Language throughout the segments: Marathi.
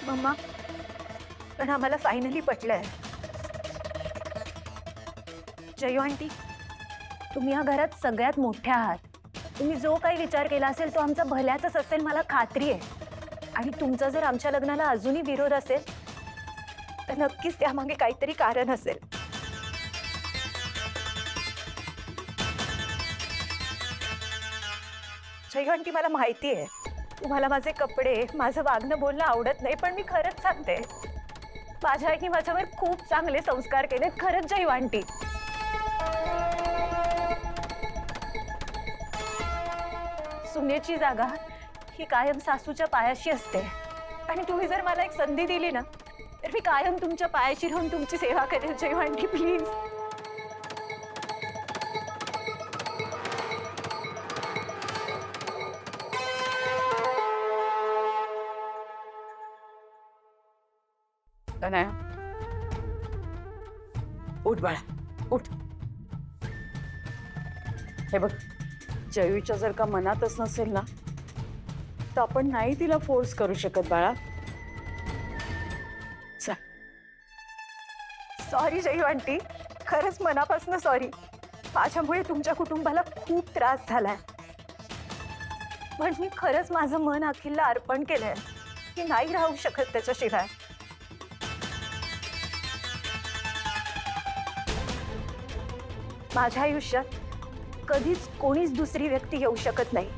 मम्मा, पण आम्हाला फायनली पटलंय. जयू आंटी, तुम्ही या घरात सगळ्यात मोठ्या आहात. तुम्ही जो काही विचार केला असेल तो आमचा भल्यातच असेल, मला खात्री आहे. आणि तुमचा जर आमच्या लग्नाला अजूनही विरोध असेल तर नक्कीच त्यामागे काहीतरी कारण असेल. जयू आंटी, मला माहिती आहे तुम्हाला माझे कपडे, माझं वागणं बोलणं आवडत नाही, पण मी खरंच सांगते, माझ्या आईने माझ्यावर खूप चांगले संस्कार केलेत. खरंच जयू आंटी. सुनेची जागा ही कायम सासूच्या पायाशी असते. आणि तुम्ही जर मला एक संधी दिली ना तर मी कायम तुमच्या पायाशी राहून तुमची सेवा करेल. Jayu aunty, please. तनया, उठ बाळा, उठ. हे बघ, जयूच्या जर का मनातच नसेल ना तर आपण नाही तिला फोर्स करू शकत बाळा. सॉरी जयू आंटी, खरंच मनापासून सॉरी. माझ्यामुळे तुमच्या कुटुंबाला खूप त्रास झालाय. पण मी खरंच माझं मन अखिलला अर्पण केलंय की नाही राहू शकत त्याच्याशिवाय. माझ्या आयुष्यात कधीच कोणीच दुसरी व्यक्ती येऊ शकत नाही.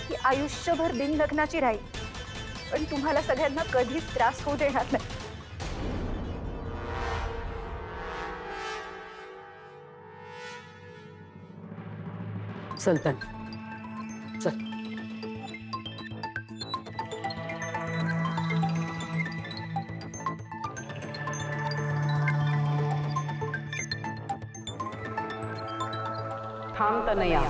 ती आयुष्यभर बिन लग्नाची राहील, पण तुम्हाला सगळ्यांना कधीच त्रास होऊ देणार नाही. चल तन, चल. थांब तनया.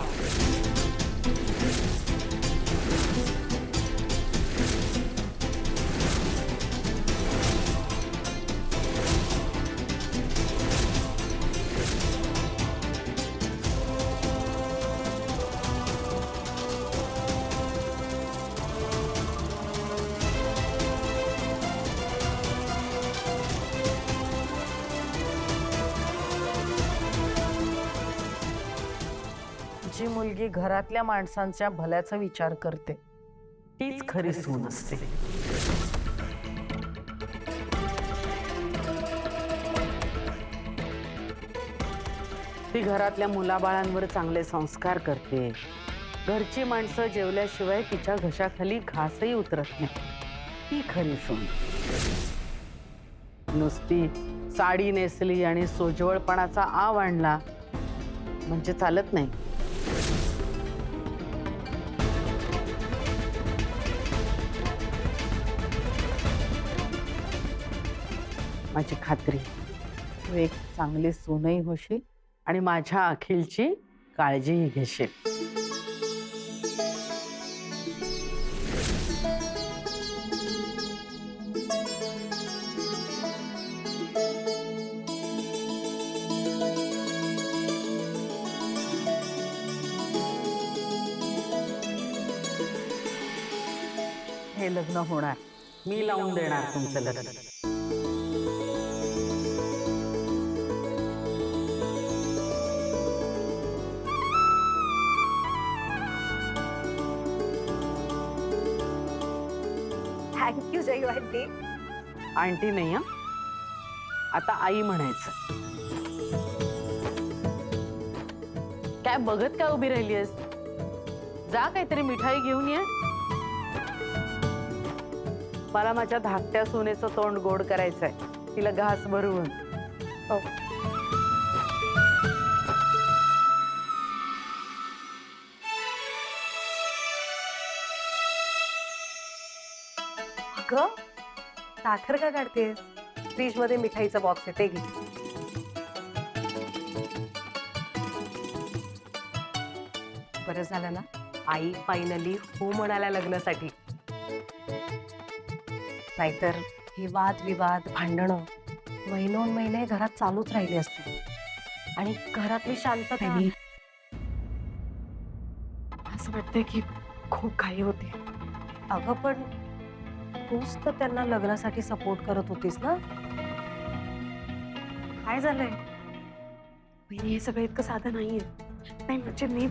जी मुलगी घरातल्या माणसांच्या भल्याचा विचार करते तीच खरी सून असते. ती घरातल्या मुलाबाळांवर चांगले संस्कार करते. घरची माणसं जेवल्याशिवाय तिच्या घशाखाली घासही उतरत नाही. ती खरी सून. नुसती साडी नेसली आणि सोजवळपणाचा आव आणला म्हणजे चालत नाही. माझी खात्री, तू एक चांगली सूनही होशील आणि माझ्या अखिलची काळजीही घेशील. हे लग्न होणार, मी लावून देणार तुमचं लग्न. Thank you Jayu aunty. आंटी नाही, आता आई म्हणायचं. काय बघत काय उभी राहिली आहेस? जा काहीतरी मिठाई घेऊन ये. मला माझ्या धाकट्या सोनेचं तोंड गोड करायचंय, तिला घास भरवून. हो. अगं, साखर का काढतेस? फ्रीज मध्ये मिठाईचा बॉक्स आहे, ते घे. बरं झालं ना आई फायनली हो म्हणाल्या लग्नासाठी. नाहीतर हे वाद विवाद भांडणं महिनोन महिने घरात चालूच राहिले असते आणि घरातली शांतता असं वाटतंय की खूप घाई होते. अगं पण तूच तर त्यांना लग्नासाठी सपोर्ट करत होतीस ना? काय झालंय? वहिनी, हे सगळं इतकं साधं नाहीये. नाही म्हणजे मी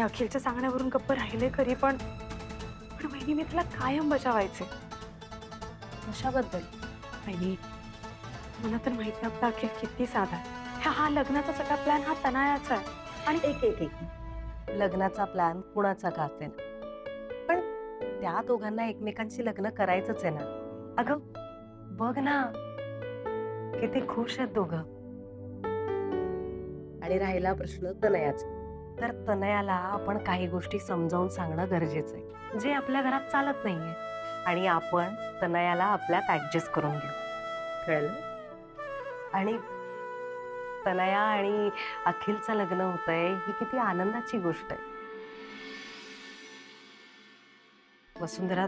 अखिलच्या सांगण्यावरून गप्प राहिले खरी, पण पण वहिनी मी तुला कायम बचावायचे. कशाबद्दल? वहिनी, मला तर माहिती आपला अखिल किती साधा आहे. हा लग्नाचा सगळा प्लॅन हा तनायाचा आहे. आणि एक लग्नाचा प्लॅन कुणाचा का असेना, पण त्या दोघांना एकमेकांशी लग्न करायचंच आहे ना. अगं बघ ना, किती खुश आहेत दोघं. आणि राहिला प्रश्न तनयाचा, तर तनयाला आपण काही गोष्टी समजावून सांगणं गरजेचं आहे, जे आपल्या घरात चालत नाहीये. आणि आपण तनयाला आपल्यात ऍडजस्ट करून घेऊ, कळलं? आणि तनया आणि अखिलचं लग्न होतंय ही किती आनंदाची गोष्ट आहे. वसुंधरा,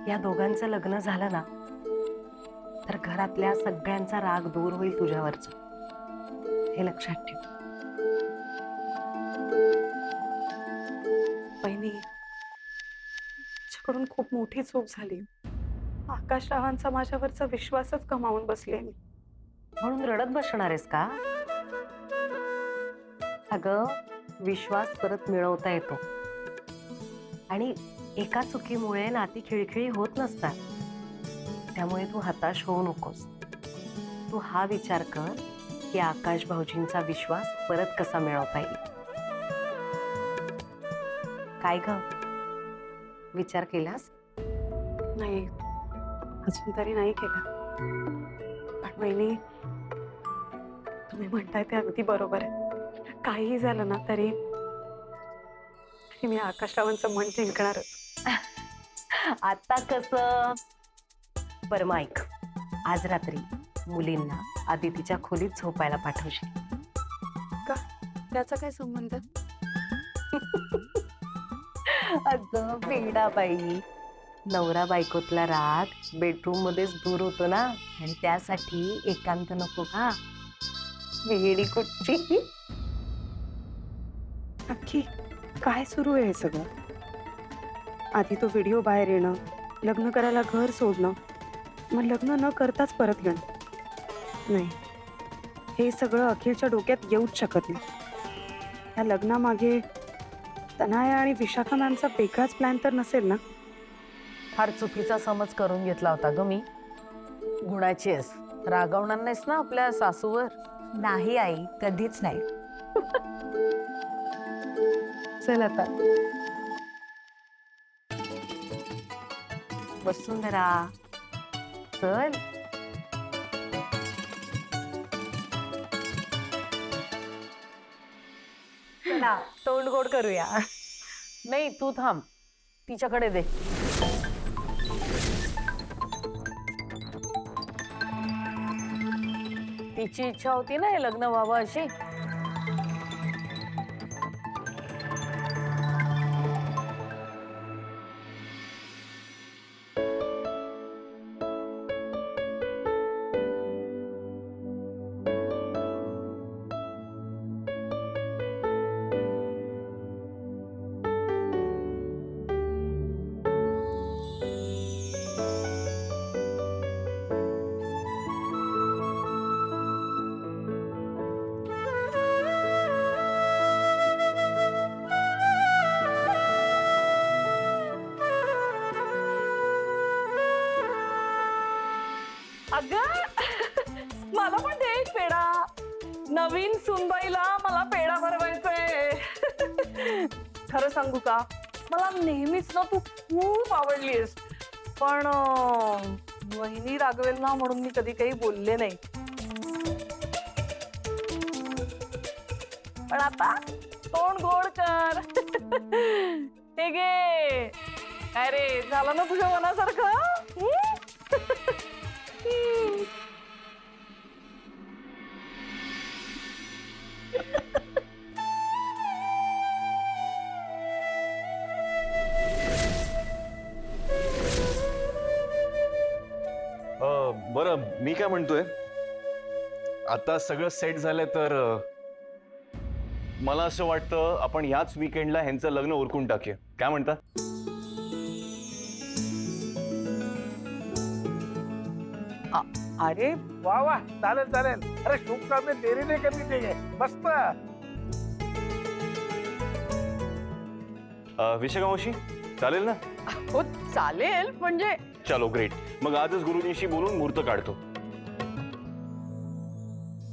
या दोघांचं लग्न झालं ना तर घरातल्या सगळ्यांचा राग दूर होईल तुझ्यावरचा, हे लक्षात ठेव. वहिनी, माझ्याकडून खूप मोठी चूक झाली. आकाश रावांचा माझ्यावरचा विश्वासच गमावून बसले मी. म्हणून रडत बसणार आहेस का? अगं, विश्वास परत मिळवता येतो आणि एका चुकीमुळे नाती खिळखिळी होत नसतात. त्यामुळे तू हताश होऊ नकोस. तू हा विचार कर की आकाश भाऊजींचा विश्वास परत कसा मिळवता येईल. काय ग, विचार केलास? नाही, अजून तरी नाही केला. पण वहिनी, तुम्ही म्हणताय ते अगदी बरोबर आहे. काहीही झालं ना तरी मी आकाशरावांचं मन जिंकणारच. आता कसं? बरं ऐक, आज रात्री मुलींना आदितीच्या खोलीत झोपायला पाठवशील. त्याचा काय संबंध? अगं वेडाबाई, नवरा बायकोतला राग बेडरूम मध्येच दूर होतो ना, आणि त्यासाठी एकांत नको का? वेडी कुठची. नक्की काय सुरू आहे हे सगळं? आधी तो व्हिडिओ बाहेर येणं, लग्न करायला घर सोडणं, मग लग्न न करताच परत येणं. नाही, हे सगळं अखिलच्या डोक्यात येऊच शकत नाही. या लग्नामागे तनया आणि विशाखा मॅमचा वेगळाच प्लॅन तर नसेल ना? फार चुकीचा समज करून घेतला होता ग मी. गुणाची आहेस, रागवणार नाहीस ना आपल्या सासूवर? नाही आई, कधीच नाही. चल आता. वसुंधरा, चल. चला तोंड गोड करूया. नाही, तू थांब, तिच्याकडे दे. तिची इच्छा होती ना हे लग्न व्हावं अशी. अगं मला पण दे एक पेढा. नवीन सुनबाईला मला पेढा भरवायचाय. खरं सांगू का, मला नेहमीच ना तू खूप आवडलीस, पण वहिनी रागवेल ना म्हणून मी कधी काही बोलले नाही. पण आता तोंड गोड कर. हे घे. काय रे, झालं ना तुझ्या मनासारखं? बरं, मी काय म्हणतोय, आता सगळं सेट झालंय तर मला असं वाटतं आपण याच वीकेंडला ह्यांचं लग्न उरकून टाकूया. काय म्हणता? अरे वा वा, चालेल चालेल. अरे शुभ कामे देरी नाही करनी चाहिए. मस्त. विशाखा मावशी चालेल ना? हो चालेल म्हणजे चलो ग्रेट. मग आजच गुरुजींशी बोलून मुहूर्त काढतो.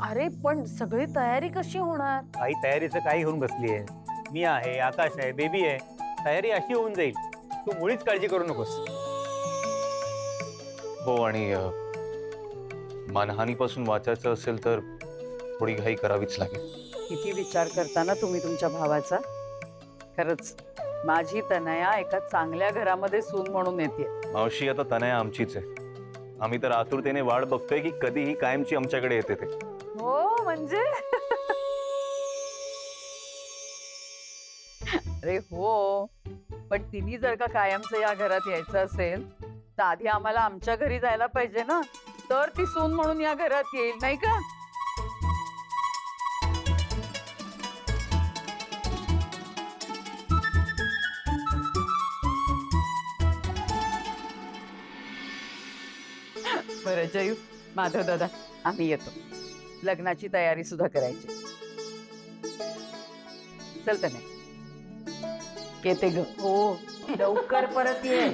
अरे पण सगळी तयारी कशी होणार? काही तयारीचं काही होऊन बसली आहे. मी आहे, आकाश आहे, बेबी आहे. तयारी अशी होऊन जाईल. तू मुळीच काळजी करू नकोस. हो आणि मानहानीपासून वाचायचं असेल तर थोडी घाई करावीच लागेल. किती विचार करताना तुम्ही तुमच्या भावाचा. खरंच माझी तनया एका चांगल्या घरामध्ये सून म्हणून येते. मावशी आता तनया आमचीच आहे. आम्ही तर आतुरतेने वाट बघतोय की कधी ही कायमची आमच्याकडे येते ते. हो म्हणजे अरे हो, पण तिने जर का कायमचं या घरात यायचं असेल तर आधी आम्हाला आमच्या घरी जायला पाहिजे ना, तर ती सून म्हणून या घरात येईल नाही का? बरं जयू, माधव दादा, आम्ही येतो. लग्नाची तयारी सुद्धा करायची. चल तर नाही येते ग. हो लवकर परत ये.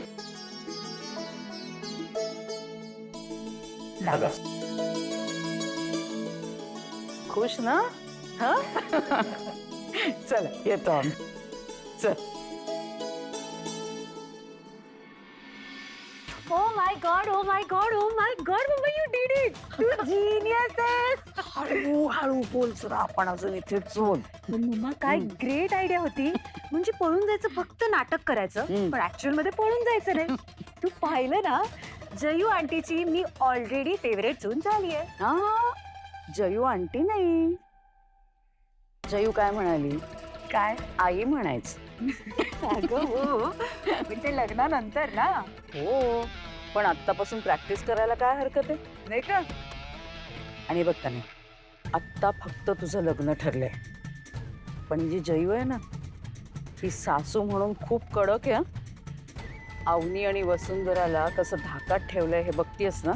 खुश ना? हा चल येतो आम्ही. चल. Oh my God, oh my God, oh my God, Mama, you did it! You genius आहेस. हळू हळू बोल जरा, आपण अजून इथे चोल. मम्मा काय ग्रेट आयडिया होती. म्हणजे पळून जायचं, फक्त नाटक करायचं, पण ऍक्च्युअल मध्ये पळून जायचं नाही. तू पाहिलं ना, जयू आंटीची मी ऑलरेडी फेवरेट सून झाली आहे. हा जयू आंटी नाही, जयू काय म्हणाली? काय? आई म्हणायचं. अगं हो, म्हणजे लग्नानंतर ना. हो पण आत्तापासून प्रॅक्टिस करायला काय हरकत आहे नाही का? आणि बघता नाही, आत्ता फक्त तुझं लग्न ठरलंय, पण जी जयू आहे ना ती सासू म्हणून खूप कडक आहे. अवनी आणि वसुंधराला कसं धाकात ठेवलंय हे बघतीयस ना?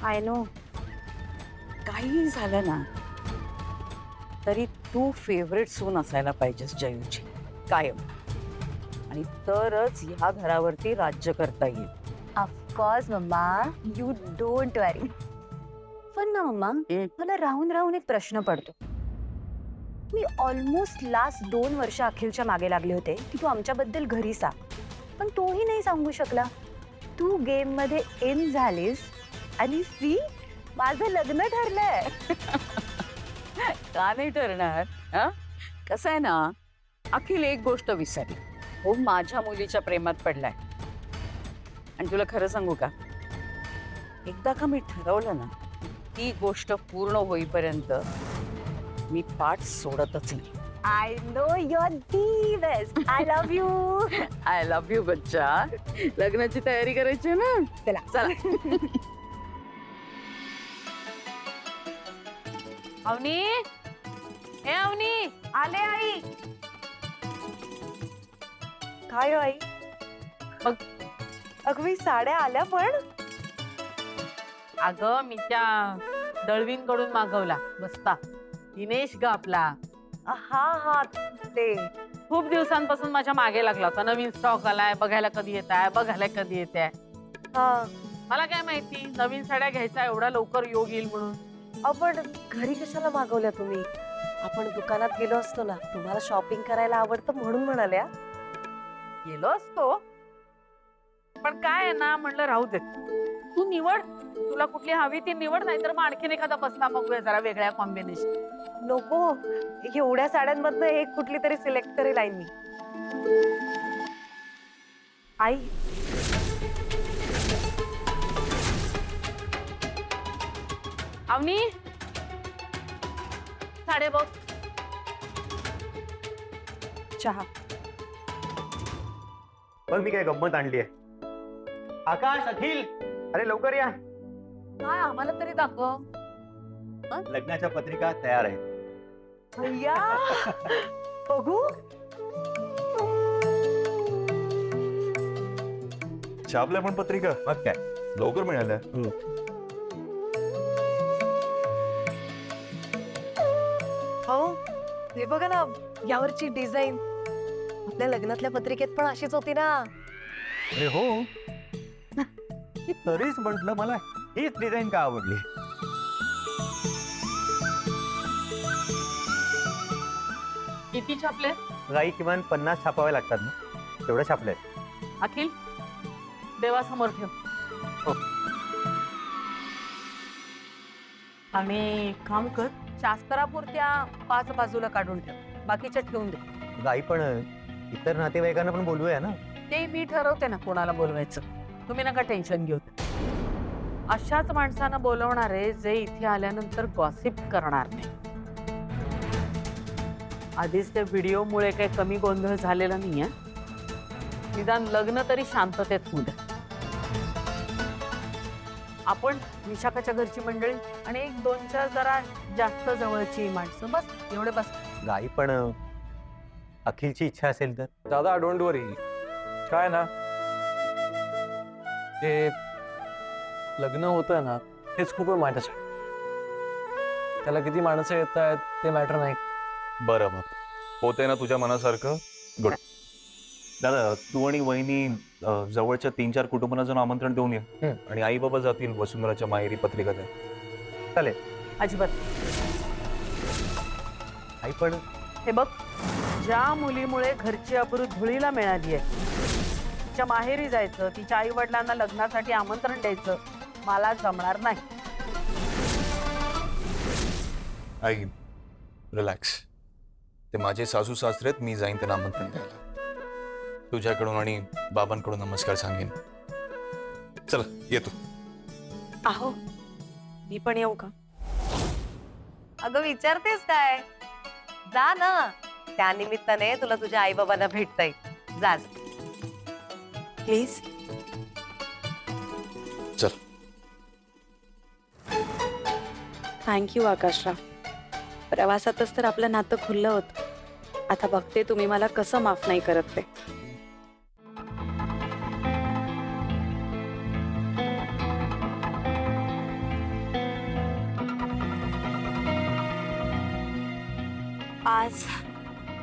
I know. काही झालं ना तरी तू फेवरेट सून असायला पाहिजेस जयूची कायम, आणि तरच ह्या घरावरती राज्य करता येईल. ऑफकोर्स मम्मा, यू डोंट वरी. पण ना मम्मा, मला राहून राहून एक प्रश्न पडतो. मी ऑलमोस्ट लास्ट 2 वर्ष अखिलच्या मागे लागले होते की तू आमच्याबद्दल घरी सांग, पण तोही नाही सांगू शकला. तू गेम मध्ये इन झालीस आणि सी माझं लग्न ठरलंय. का नाही ठरणार? कसं आहे ना, अखिल एक गोष्ट विसरली. हो माझ्या मुलीच्या प्रेमात पडलाय. आणि तुला खरं सांगू का, एकदा का मी ठरवलं ना, ती गोष्ट पूर्ण होईपर्यंत मी पाठ सोडतच नाही. I know your the best. I love you. I love you बच्चा. लग्नाची तयारी करायची ना, चला चला. अवनी, ए अवनी, आले आई. काय हो आई? अगं मी साड्या आल्या पण. अगं मी त्या दळवींकडून मागवला बस्ता. दिनेश ग आपला, हा हा ते. खूप दिवसांपासून माझ्या मागे लागला होता. नवीन स्टॉक आलाय, बघायला कधी येत आहे, बघायला कधी येत आहे. हा मला काय माहिती नवीन साड्या घ्यायचा एवढा लवकर योग येईल म्हणून. आपण घरी कशाला मागवल्या तुम्ही? आपण दुकानात गेलो असतो ना, तुम्हाला शॉपिंग करायला आवडतं म्हणून म्हणाल्या. गेलो असतो, पण काय आहे ना, म्हणलं राहू दे, तू निवड, तुला कुठली हवी ती निवड, नाहीतर मग आणखीन एखादा बसला बघूया जरा वेगळ्या कॉम्बिनेशन. नको, एवढ्या साड्यांमधनं एक कुठली तरी सिलेक्ट करेल आई मी. आई अवनी, साडे बघ. चहा. बघ मी काय गंमत आणली आहे. आकाश, अखिल, अरे लवकर या. काय आम्हाला तरी दाखव. लग्नाच्या पत्रिका तयार आहेत. भैया बघू. छापल्या पण पत्रिका मग काय, लवकर मिळाल्या. हे बघा ना, यावरची डिझाईन आपल्या लग्नातल्या पत्रिकेत पण अशीच होती ना. अरे हो तरीच म्हटलं मला हीच डिझाईन का आवडली. किती छापले गाई किमान 50 छापावे लागतात ना, तेवढं छापलंय. अखिल? देवासमोर ठेव. आणि काम कर, शास्त्रापुरत्या 5 बाजूला काढून ठेव, बाकीच्या ठेवून दे. गाई पण इतर नातेवाईकांना पण बोलूया ना. ते मी ठरवते ना कोणाला बोलवायचं, तुम्ही नका टेन्शन घेऊ. अशाच माणसांना बोलवणार आहे जे इथे आल्यानंतर गॉसिप करणार नाही. आधीच त्या व्हिडिओमुळे काही कमी गोंधळ झालेला नाहीये. निदान लग्न तरी शांततेत होऊ द्या. आपण विशाखाच्या घरची मंडळी आणि 1-2 जरा जास्त जवळची माणसं, बस एवढे बस. गाई पण अखिलची इच्छा असेल तर. दादा डोंट वरी. काय ना ते लग्न होतं ना, हेच खूप माझ्यासाठी. त्याला किती माणसं येत आहेत ते मॅटर नाही. बरं मग होतंय ना तुझ्या मनासारखं. गुड. दादा तू आणि वहिनी जवळच्या 3-4 कुटुंबांना जाऊन आमंत्रण देऊन ये. आणि आई बाबा जातील वसुंधराच्या माहेरी पत्रिका द्या. चालेल. अजिबात. आई पण हे बघ, ज्या मुलीमुळे घरची अब्रू धुळीला मिळाली आहे तिच्या माहेरी जायचं, तिच्या आई वडिलांना लग्नासाठी आमंत्रण द्यायचं मला जमणार नाही. आई रिलॅक्स. ते माझे सासू सासरे आहेत, मी जाईन त्यांना आमंत्रण द्यायला. तुझ्याकडून आणि बाबांकडून नमस्कार सांगेन. चल येतो. अहो मी पण येऊ का? अगं विचारतेस काय? जा ना, त्या निमित्ताने तुला तुझ्या आई बाबांना भेटता येईल. जा जा. प्लीज. चल. थँक्यू आकाशराव. प्रवासातच तर आपलं नातं खुललं होतं. आता बघते तुम्ही मला कसं माफ नाही करत ते. आज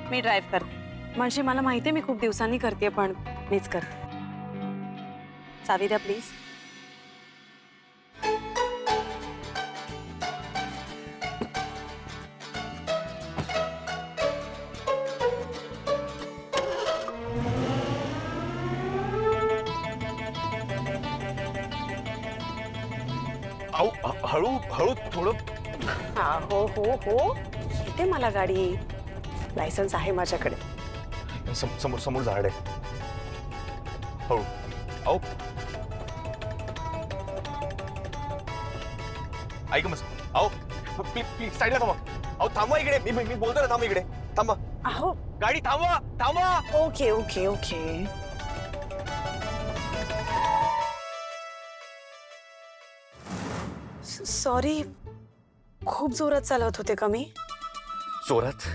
मी ड्राईव्ह करते. म्हणजे मला माहिती आहे मी खूप दिवसांनी करते, पण मीच करते. चावी द्या प्लीज. हळू हळू थोडं. हो हो हो, येते मला गाडी. लायसन्स आहे माझ्याकडे. समोर समोर झाड आहे. हळू. अहो ऐक मस्त. अहो प्लीज साईडला थांबा. अहो थांबवा इकडे. मी बोलतो ना, थांबा इकडे. थांबा. अहो गाडी थांबवा थांबवा. Okay okay okay. सॉरी, खूप जोरात चालवत होते का मी? जोरात?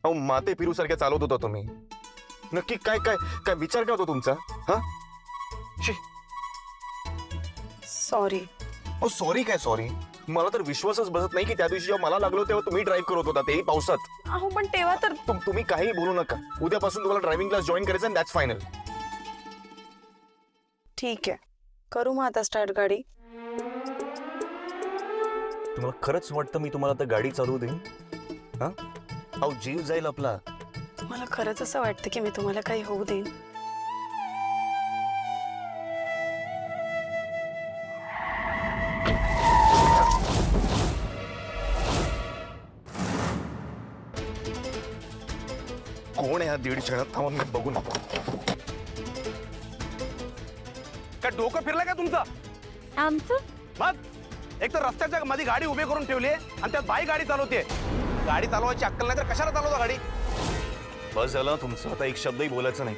अहो माते फिरू सारख्या चालवत होता तुम्ही. नक्की काय काय काय विचार काय होता तुमचा? हा सॉरी. अहो सॉरी काय सॉरी? मला तर विश्वासच बसत नाही की त्या दिवशी जेव्हा मला लागलो तेव्हा तुम्ही ड्राईव्ह करत होता, तेही पावसात. अहो पण तेव्हा तर तुम्ही काही बोलू नका. उद्यापासून तुम्हाला ड्रायव्हिंग क्लास जॉईन करायचा, दॅट्स फायनल. ठीक आहे, करू मग आता स्टार्ट गाडी. तुम्हाला खरंच वाटतं मी तुम्हाला आता गाडी चालवू देईन? हा अहो जीव जाईल आपला. मला खरंच असं वाटतं की मी तुम्हाला काही होऊ देईन. कोण आहे हा 1.5 क्षणात? थांबा मी बघू नको. काय डोकं फिरलं का तुमचं? आमचं मग एक तर रस्त्याच्या मध्ये गाडी उभी करून ठेवली आणि त्यात बाई गाडी चालवते. गाडी चालवायची अक्कल नाही तर कशाला चालवता गाडी? बस झालं तुमचं. आता एक शब्दही बोलायचं नाही.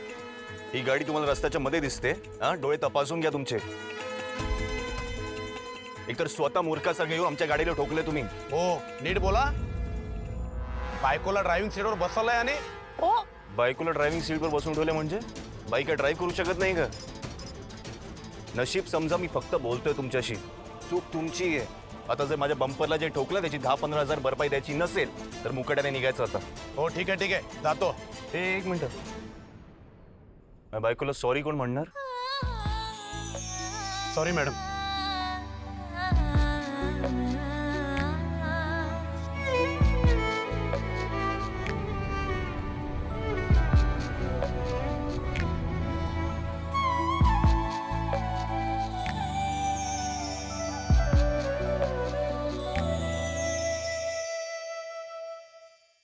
ही गाडी तुम्हाला रस्त्याच्या मध्ये दिसते. हा डोळे तपासून घ्या तुमचे. एकतर स्वतः मूर्खासारखे येऊन आमच्या गाडीला ठोकले तुम्ही. हो नीट बोला. बायकोला ड्रायव्हिंग सीटवर बसवलंय आणि बायकोला ड्रायव्हिंग सीटवर बसून ठेवले म्हणजे बाईक काय ड्राईव्ह करू शकत नाही का? नशीब समजा मी फक्त बोलतोय तुमच्याशी. चूक तुमची आहे. आता जर माझ्या बंपरला जे ठोकलं त्याची 10-15 हजार भरपाई द्यायची नसेल तर मुकाट्याने निघायचं आता. हो ठीक आहे जातो. एक मिनिट, माझ्या बायकोला सॉरी कोण म्हणणार? Sorry madam.